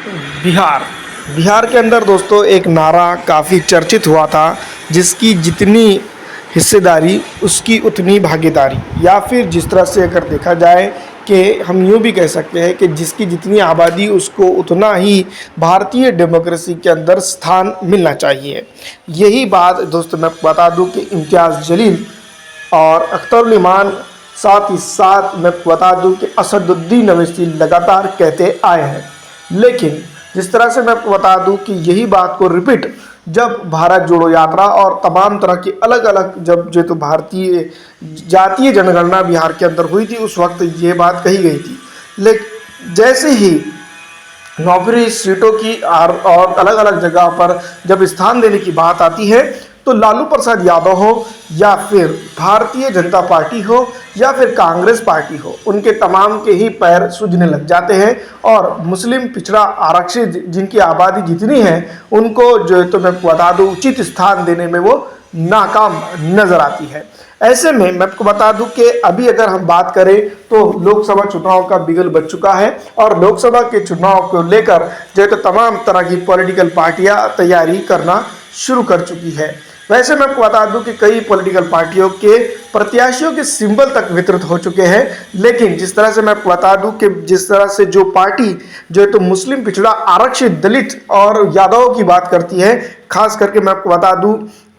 बिहार बिहार के अंदर दोस्तों एक नारा काफ़ी चर्चित हुआ था, जिसकी जितनी हिस्सेदारी उसकी उतनी भागीदारी, या फिर जिस तरह से अगर देखा जाए कि हम यूँ भी कह सकते हैं कि जिसकी जितनी आबादी उसको उतना ही भारतीय डेमोक्रेसी के अंदर स्थान मिलना चाहिए। यही बात दोस्तों मैं बता दूं कि इम्तियाज़ जलील और अख्तरुल इमान, साथ ही साथ मैं बता दूं कि असदुद्दीन अवैसी लगातार कहते आए हैं। लेकिन जिस तरह से मैं बता दूं कि यही बात को रिपीट जब भारत जोड़ो यात्रा और तमाम तरह की अलग अलग जब जो तो भारतीय जातीय जनगणना बिहार के अंदर हुई थी, उस वक्त ये बात कही गई थी। लेकिन जैसे ही नौकरी सीटों की और अलग अलग जगह पर जब स्थान देने की बात आती है, तो लालू प्रसाद यादव हो या फिर भारतीय जनता पार्टी हो या फिर कांग्रेस पार्टी हो, उनके तमाम के ही पैर सूझने लग जाते हैं और मुस्लिम पिछड़ा आरक्षित जिनकी आबादी जितनी है उनको जो है तो मैं बता दूं उचित स्थान देने में वो नाकाम नजर आती है। ऐसे में मैं आपको बता दूं कि अभी अगर हम बात करें तो लोकसभा चुनाव का बिगल बज चुका है और लोकसभा के चुनाव को लेकर जो है तो तमाम तरह की पॉलिटिकल पार्टियां तैयारी करना शुरू कर चुकी है। वैसे मैं आपको बता दूं कि कई पॉलिटिकल पार्टियों के प्रत्याशियों के सिंबल तक वितरित हो चुके हैं। लेकिन जिस तरह से मैं आपको बता दूं कि जिस तरह से जो पार्टी जो है तो मुस्लिम पिछड़ा आरक्षित दलित और यादवों की बात करती है, खास करके मैं आपको बता दूं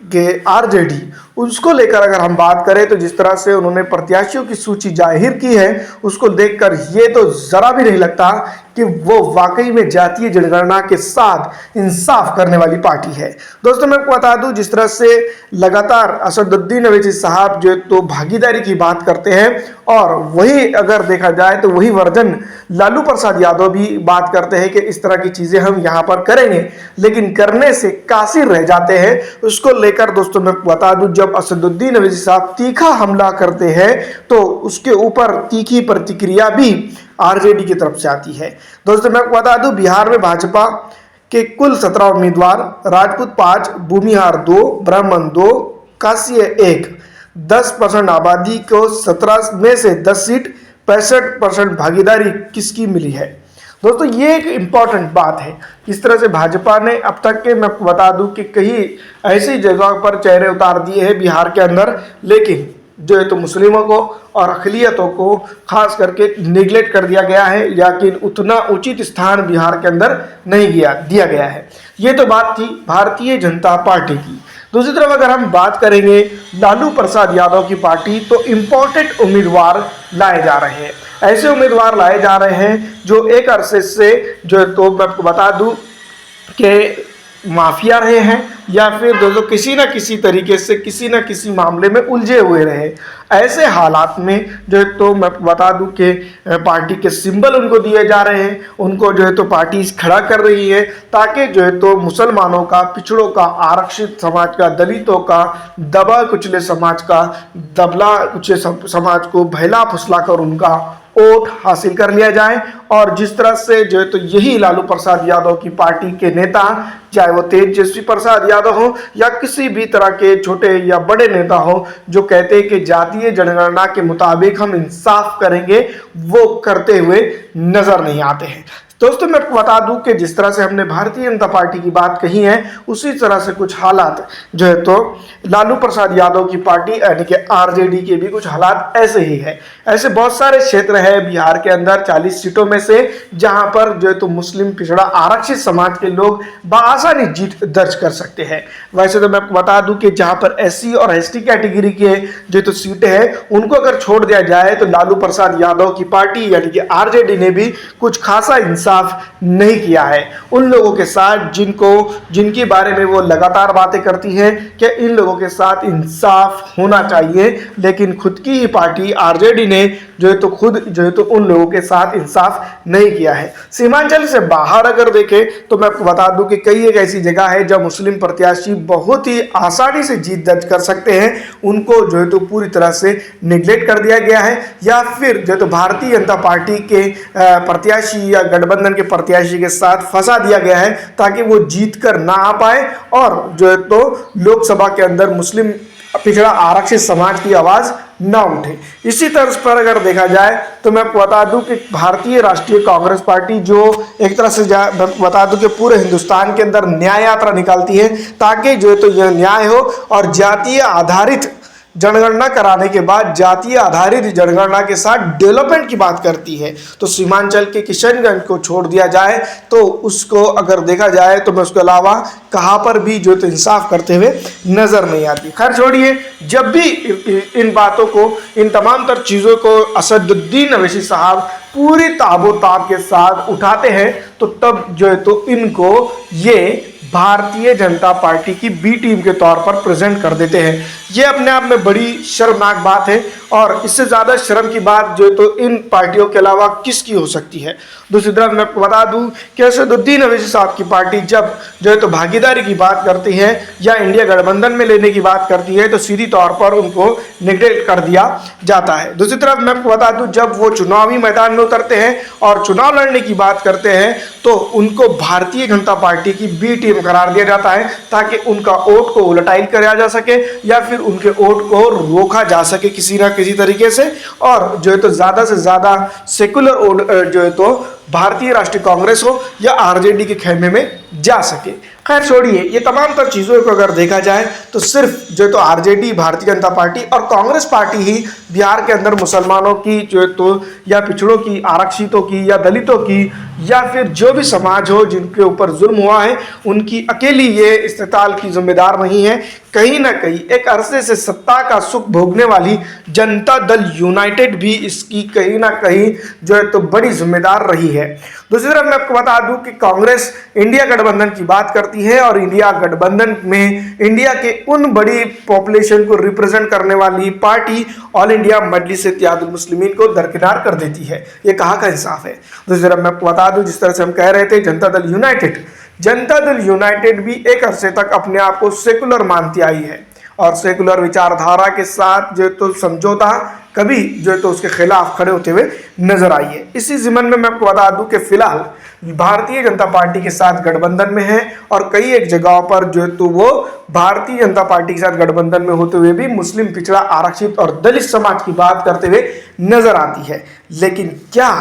कि आरजेडी, उसको लेकर अगर हम बात करें तो जिस तरह से उन्होंने प्रत्याशियों की सूची जाहिर की है, उसको देखकर ये तो जरा भी नहीं लगता कि वो वाकई में जातीय जनगणना के साथ इंसाफ करने वाली पार्टी है। दोस्तों मैं आपको बता दूं जिस तरह से लगातार असदुद्दीन अवैसी साहब जो तो भागीदारी की बात करते हैं और वही अगर देखा जाए तो वही वर्जन लालू प्रसाद यादव भी बात करते हैं कि इस तरह की चीजें हम यहाँ पर करेंगे, लेकिन करने से कासिर रह जाते हैं। उसको लेकर दोस्तों मैं बता दूं जब असदुद्दीन अवैसी साहब तीखा हमला करते हैं तो उसके ऊपर तीखी प्रतिक्रिया भी आरजेडी की तरफ से आती है। दोस्तों मैं बता दूं बिहार में भाजपा के कुल 17 उम्मीदवार, राजपूत 5, भूमिहार 2, ब्राह्मण 2, कासिय 1, 10% आबादी को 17 में से 10 सीट, 65% भागीदारी किसकी मिली है। दोस्तों ये एक इम्पॉर्टेंट बात है। इस तरह से भाजपा ने अब तक के मैं बता दूं कि कई ऐसी जगहों पर चेहरे उतार दिए हैं बिहार के अंदर, लेकिन जो है तो मुस्लिमों को और अक़लियतों को खास करके निगलेक्ट कर दिया गया है, लेकिन उतना उचित स्थान बिहार के अंदर नहीं दिया गया है। ये तो बात थी भारतीय जनता पार्टी की। दूसरी तरफ अगर हम बात करेंगे लालू प्रसाद यादव की पार्टी, तो इम्पोर्टेंट उम्मीदवार लाए जा रहे हैं। ऐसे उम्मीदवार लाए जा रहे हैं जो एक अरसे से जो है तो मैं आपको बता दूं कि माफिया रहे हैं या फिर दोस्तों किसी ना किसी तरीके से किसी ना किसी मामले में उलझे हुए रहे। ऐसे हालात में जो है तो मैं बता दूं कि पार्टी के सिंबल उनको दिए जा रहे हैं, उनको जो है तो पार्टी खड़ा कर रही है ताकि जो है तो मुसलमानों का, पिछड़ों का, आरक्षित समाज का, दलितों का, दबा कुचले समाज का, दबला कुचले समाज को बहला फुसला कर उनका वोट हासिल कर लिया जाए। और जिस तरह से जो है तो यही लालू प्रसाद यादव की पार्टी के नेता, चाहे वो तेजस्वी प्रसाद यादव हो या किसी भी तरह के छोटे या बड़े नेता हो, जो कहते हैं कि जातीय जनगणना के मुताबिक हम इंसाफ करेंगे, वो करते हुए नजर नहीं आते हैं। दोस्तों मैं आपको बता दूं कि जिस तरह से हमने भारतीय जनता पार्टी की बात कही है, उसी तरह से कुछ हालात जो है तो लालू प्रसाद यादव की पार्टी यानी कि आरजेडी के भी कुछ हालात ऐसे ही है। ऐसे बहुत सारे क्षेत्र है बिहार के अंदर 40 सीटों में से जहां पर जो है तो मुस्लिम पिछड़ा आरक्षित समाज के लोग बआसानी जीत दर्ज कर सकते हैं। वैसे तो मैं आपको बता दूं कि जहां पर एससी और एसटी कैटेगरी के जो तो सीटें हैं उनको अगर छोड़ दिया जाए तो लालू प्रसाद यादव की पार्टी यानी कि आरजेडी ने भी कुछ खासा इंसाफ नहीं किया है उन लोगों के साथ जिनके बारे में वो लगातार बातें करती है कि इन लोगों के साथ इंसाफ होना चाहिए, लेकिन खुद की ही पार्टी आरजेडी ने जो है तो खुद जो है तो उन लोगों के साथ इंसाफ नहीं किया है। सीमांचल से बाहर अगर देखें तो मैं आपको बता दूं कि कई एक ऐसी जगह है जब मुस्लिम प्रत्याशी बहुत ही आसानी से जीत दर्ज कर सकते हैं, उनको जो है तो पूरी तरह से निगलेक्ट कर दिया गया है या फिर जो है तो भारतीय जनता पार्टी के प्रत्याशी या गठबंधन के प्रत्याशी के साथ फंसा दिया गया है ताकि वो जीत कर ना आ पाए और जो है तो लोकसभा के अंदर मुस्लिम पिछड़ा आरक्षित समाज की आवाज ना उठे। इसी तर्ज पर अगर देखा जाए तो मैं बता दूं कि भारतीय राष्ट्रीय कांग्रेस पार्टी जो एक तरह से बता दूं कि पूरे हिंदुस्तान के अंदर न्याय यात्रा निकालती है ताकि जो है तो यह न्याय हो और जातीय आधारित जनगणना कराने के बाद जातीय आधारित जनगणना के साथ डेवलपमेंट की बात करती है। तो सीमांचल के किशनगंज को छोड़ दिया जाए तो उसको अगर देखा जाए तो मैं उसके अलावा कहाँ पर भी जो तो इंसाफ करते हुए नजर नहीं आती। खैर छोड़िए, जब भी इन बातों को, इन तमाम तर चीज़ों को असदुद्दीन अवैसी साहब पूरी ताबोताब के साथ उठाते हैं तो तब जो है तो इनको ये भारतीय जनता पार्टी की बी टीम के तौर पर प्रेजेंट कर देते हैं। ये अपने आप में बड़ी शर्मनाक बात है और इससे ज़्यादा शर्म की बात जो तो इन पार्टियों के अलावा किसकी हो सकती है। दूसरी तरफ मैं बता दूं कि असदुद्दीन अवैसी साहब की पार्टी जब जो है तो भागीदारी की बात करती है या इंडिया गठबंधन में लेने की बात करती है तो सीधी तौर पर उनको निगलेक्ट कर दिया जाता है। दूसरी तरफ मैं बता दूं जब वो चुनावी मैदान में उतरते हैं और चुनाव लड़ने की बात करते हैं तो उनको भारतीय जनता पार्टी की बी टीम करार दिया जाता है ताकि उनका वोट को उलटाइल किया जा सके या फिर उनके वोट को रोका जा सके किसी ना किसी तरीके से, और जो है तो ज़्यादा से ज़्यादा सेकुलर वोट जो है तो भारतीय राष्ट्रीय कांग्रेस हो या आरजेडी के खेमे में जा सके। खैर छोड़िए, ये तमाम तर चीज़ों को अगर देखा जाए तो सिर्फ जो है तो आरजेडी, भारतीय जनता पार्टी और कांग्रेस पार्टी ही बिहार के अंदर मुसलमानों की जो है तो या पिछड़ों की, आरक्षितों की या दलितों की या फिर जो भी समाज हो जिनके ऊपर जुल्म हुआ है उनकी अकेली ये इस्तेताल की जिम्मेदार नहीं है। कहीं ना कहीं एक अरसे से सत्ता का सुख भोगने वाली जनता दल यूनाइटेड भी इसकी कहीं ना कहीं जो है तो बड़ी जिम्मेदार रही है। दूसरी तरफ मैं आपको बता दूं कि कांग्रेस इंडिया गठबंधन की बात करती है और इंडिया गठबंधन में इंडिया के उन बड़ी पॉपुलेशन को रिप्रेजेंट करने वाली पार्टी ऑल इंडिया मजलिस इत्तेहादुल मुस्लिमीन को दरकिनार कर देती है। ये कहाँ का इंसाफ है। दूसरी तरफ मैं आपको बता दूं जिस तरह से हम कह रहे थे जनता दल यूनाइटेड भी एक अरसे तक अपने आप को सेकुलर मानती आई है और सेकुलर विचारधारा के साथ जो तो समझौता कभी जो है तो उसके खिलाफ खड़े होते हुए नजर आई है। इसी ज़िमन में मैं आपको बता दूं कि फिलहाल भारतीय जनता पार्टी के साथ गठबंधन में है और कई एक जगहों पर जो है तो वो भारतीय जनता पार्टी के साथ गठबंधन में होते हुए भी मुस्लिम, पिछड़ा, आरक्षित और दलित समाज की बात करते हुए नजर आती है। लेकिन क्या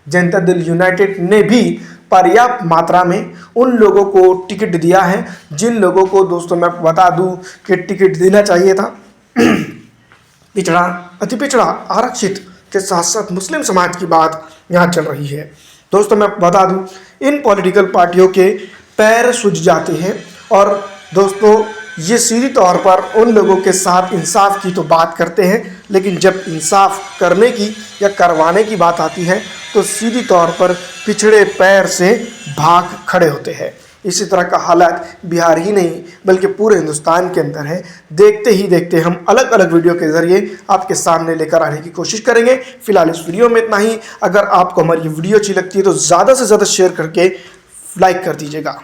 जनता दल यूनाइटेड ने भी पर्याप्त मात्रा में उन लोगों को टिकट दिया है जिन लोगों को दोस्तों मैं बता दूं कि टिकट देना चाहिए था? पिछड़ा, अति पिछड़ा, आरक्षित के साथ साथ मुस्लिम समाज की बात यहाँ चल रही है। दोस्तों मैं बता दूं इन पॉलिटिकल पार्टियों के पैर सूझ जाते हैं और दोस्तों ये सीधी तौर पर उन लोगों के साथ इंसाफ की तो बात करते हैं लेकिन जब इंसाफ करने की या करवाने की बात आती है तो सीधी तौर पर पिछड़े पैर से भाग खड़े होते हैं। इसी तरह का हालात बिहार ही नहीं बल्कि पूरे हिंदुस्तान के अंदर है। देखते ही देखते हम अलग अलग वीडियो के ज़रिए आपके सामने लेकर आने की कोशिश करेंगे। फिलहाल इस वीडियो में इतना ही। अगर आपको हमारी वीडियो अच्छी लगती है तो ज़्यादा से ज़्यादा शेयर करके लाइक कर दीजिएगा।